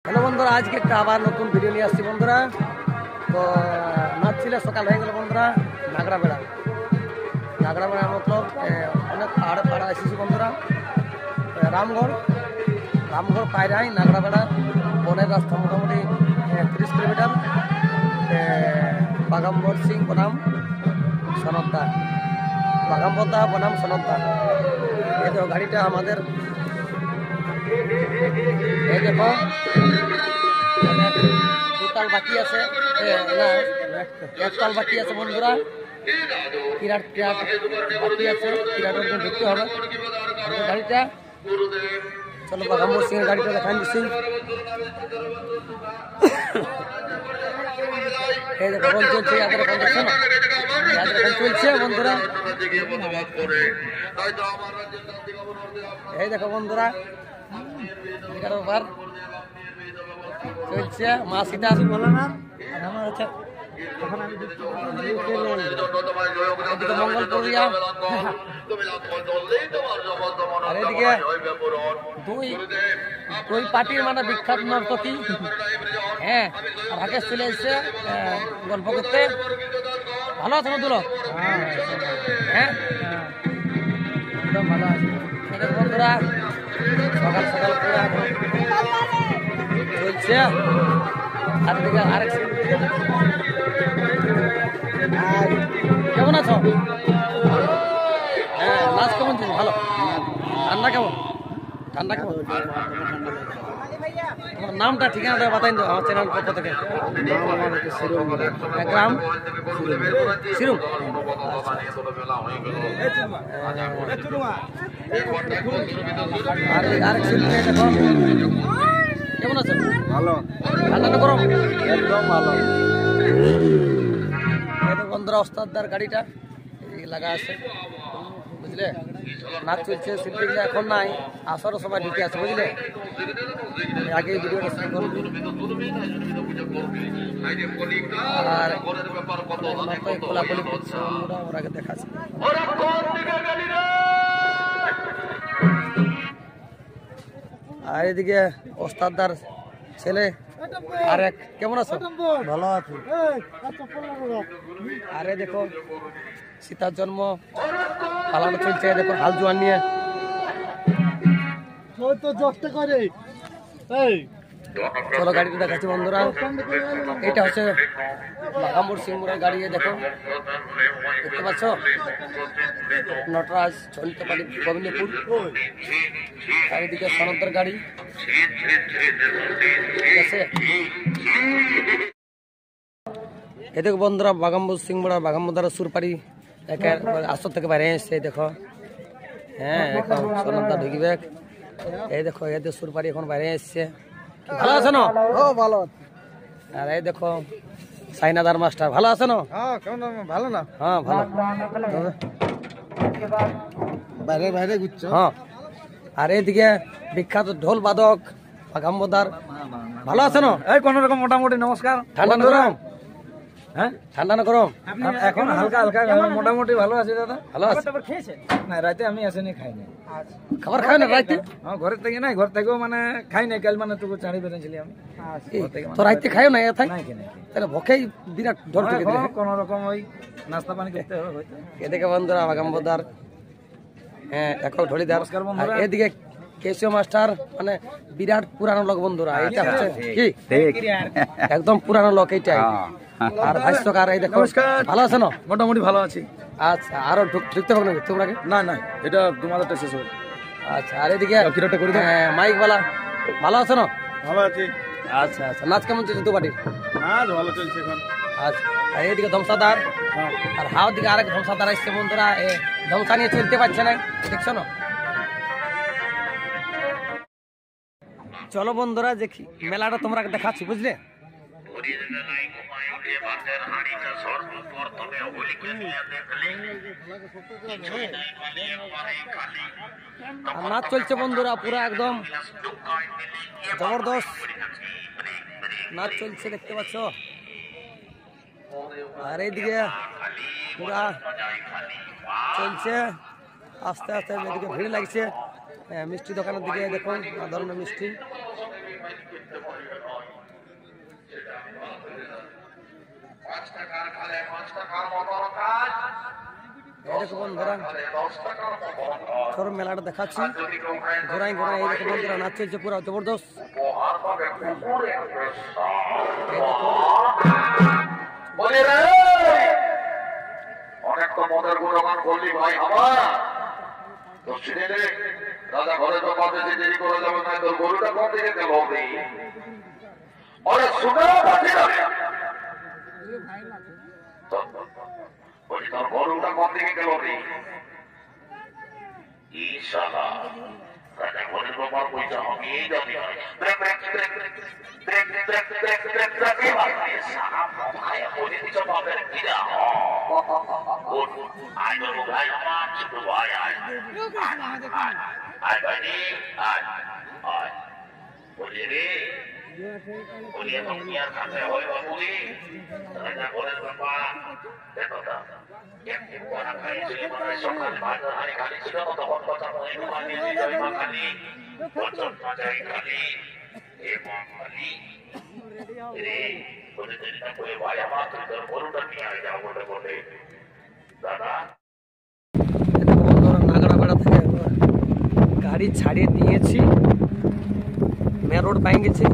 Hello বন্ধুরা, আজকে একটা আবার নতুন ভিডিও নিয়ে আসছি বন্ধুরা। তো নাচ ছিল, সকাল হয়ে গেল বন্ধুরা। নাগড়া বেড়া মতলব অনেক পাহাড়ে এসেছি বন্ধুরা। রামগড় পায়রাই নাগড়া বেড়া বনের রাস্তা মোটামুটি 30 কিলোমিটার। বাগাম্বর সিং বনাম সনদদা, বাগাম্বরদা বনাম সনদদা। এই তো গাড়িটা আমাদের, এই দেখো দুতাল বাকি আছে, একতাল বাকি আছে বন্ধুরা। কিরাট বাকি আছে, কিরাটের ঢুকতে হবে গাড়িটা। চলো বাগাম্বর সিং এর গাড়িটা দেখান দিচ্ছি। এই দেখো বল চলছে, এখন দেখছো না, চলছে বন্ধুরা। এই দেখো বন্ধুরা, চলছে মা সীতা বলো না আমার হচ্ছে মঙ্গলপুরিয়া। আর এদিকে দুই পার্টির মানে বিখ্যাত নর্তকী, হ্যাঁ, রাকেশ চলে এসছে গল্প করতে। ভালো আছে নতুন, হ্যাঁ একদম ভালো আছে বন্ধুরা। সকাল সকাল চলছে। আর দিকে আরেক কেমন আছো? হ্যাঁ, নাচ কেমন চলছে? ভালো। ঠান্ডা কেমন? তোমার নামটা ঠিকানাটা বাতাই দাও আমার চ্যানেল পক্ষ থেকে। গ্রাম সিরুম। আরেক শিল্পী দেখো, কেমন আছো? ভালো। ঠান্ডা গরম? একদম ভালো। বন্ধুরা ওস্তাদদার গাড়িটা লাগা আছে, বুঝলে। নাচ চলছে, শিল্পীগুলো এখন নাই, আসারও সময় ঢুকে আছে, বুঝলে। আগে ভিডিওটা শুরু করুন। আর খোলাখুলি করছে বন্ধুরা, ওর আগে দেখাচ্ছে। আর এদিকে ওস্তাদদার ছেলে আরেক, কেমন আছো? ভালো আছি। আরে দেখো সীতার জন্ম পালানো চলছে, দেখো হাল জোয়ান নিয়ে। চলো গাড়িটা দেখাচ্ছি বন্ধুরা। এটা হচ্ছে বাগাম্বর সিংহর গাড়ি, দেখো দেখতে পাচ্ছ। নটরাজ চন্দ্রপালি গোবিন্দপুর। চারিদিকে সনদদার গাড়ি, ঠিক আছে। এ দেখো বন্ধুরা, বাগাম্বর সিংহরা বাগাম্বরদার সুরপাড়ি আসর থেকে বাইরে এসছে, দেখো। হ্যাঁ, এখন সনদদা ঢুকবে। এই দেখো এদের সুরপাড়ি এখন বাইরে এসছে। ভালো আছে না? ভালো। আর এই দেখো সাইনাদার মাস্টার, ভালো আছে না? ভালো না? হ্যাঁ ভালো। বাইরে ঘুরছো? হ্যাঁ। আর এইদিকে বিখ্যাত ঢোল বাদক বাগাম্বরদার, ভালো আছে না? এই কোন রকম মোটামুটি। নমস্কার। ঠান্ডা না গরম? হ্যাঁ, ঠান্ডা না গরম? এখন হালকা মোটামুটি ভালো আছে দাদা। ভালো আছে না, রাতে আমি আসেনি, খাইনি। খাবার খাই না রাইতে? হ্যাঁ, ঘরের থেকে নাই, ঘর থেকেও মানে খাই নাই। কাল মানে টুকু চাড়ি বেরিয়েছিলি আমি। তো রাইতে খাইও না? তাহলে ভোকেই বিরাট ঢোল ঢুকে দিলে। কোন রকম ওই নাস্তা পানি করতে হবে। এদিকে বন্ধুরা বাগাম্বরদার, হ্যাঁ এখন ঢোলিদার। এদিকে কেশিও মাস্টার, মানে বিরাট পুরানো লোক বন্ধুরা। এটা হচ্ছে কি একদম পুরানো লোক এইটাই। আর ভাষ্যকার, এই দেখো। ভালো আছে না? মোটামুটি ভালো আছি। আচ্ছা, আরো ঢুকতে হবে নাকি তোমরা? না, এটা তোমাদেরটা শেষ হবে। আচ্ছা, আর এদিকে মাইক বালা, ভালো আছে না? ভালো আছি। আচ্ছা আচ্ছা, নাচ কেমন চলছে দু পার্টির? নাচ ভালো চলছে এখন। আচ্ছা, আর এইদিকে ধ্বংসাদার, আর হাও দিকে আরেক ধ্বংসাদার আসছে বন্ধুরা। ধ্বংসা নিয়ে চলতে পারছে না, দেখছো না? চলো বন্ধুরা দেখি মেলাটা তোমরা দেখাচ্ছি, বুঝলে। নাচ চলছে বন্ধুরা, পুরো একদম জবরদস্ত নাচ চলছে, দেখতে পাচ্ছ। আর এইদিকে পুরা চলছে আস্তে আস্তে, এদিকে ভিড় লাগছে। মিষ্টি দোকানের দিকে দেখুন, ধরনের মিষ্টি। কিনতে পারবে নয়, সেটা আমি ভালো করে জানি। 5 টাকার খালে 5 টাকার মতন কাজ, এই দেখো বন্ধুরা 10 টাকার মতন কাজ। সর মেলাটা দেখাচ্ছি, আর যদি কেউ খায় ঘোরাই ঘোরাই এই দেখো বন্ধুরা নাচ চলছে পুরো জবরদস্ত। উপহার পাবে কুকুরের পেশা। এই দেখো বলি রে, অনেক তো মদের গুণগান করলি ভাই আমার, তো শুনে নে, রাজা ঘরে তো বেশি দেরি করে যাবে না, তোর গরুটা কোন দিকে গেল? অরে শুনে পাচ্ছি না বলি, তোর গরুটা কোন দিকে গেল রে? ঈশালা রাজা ঘরের ব্যাপার পয়সা আমি এই জানি না। সকাল বাজারে খালি ছিল তখন কথা খালি বচন বাজারে খালি এবং খালি রে বলে দেরিটা করে ভাই আমার তুই তোর গরুটা নিয়ে আয় যাও বলে বলে দাদা। এই দেখো বন্ধুরা নাগড়াপাড়া থেকে গাড়ি ছাড়িয়ে দিয়েছি, মেন রোড পাই গেছি।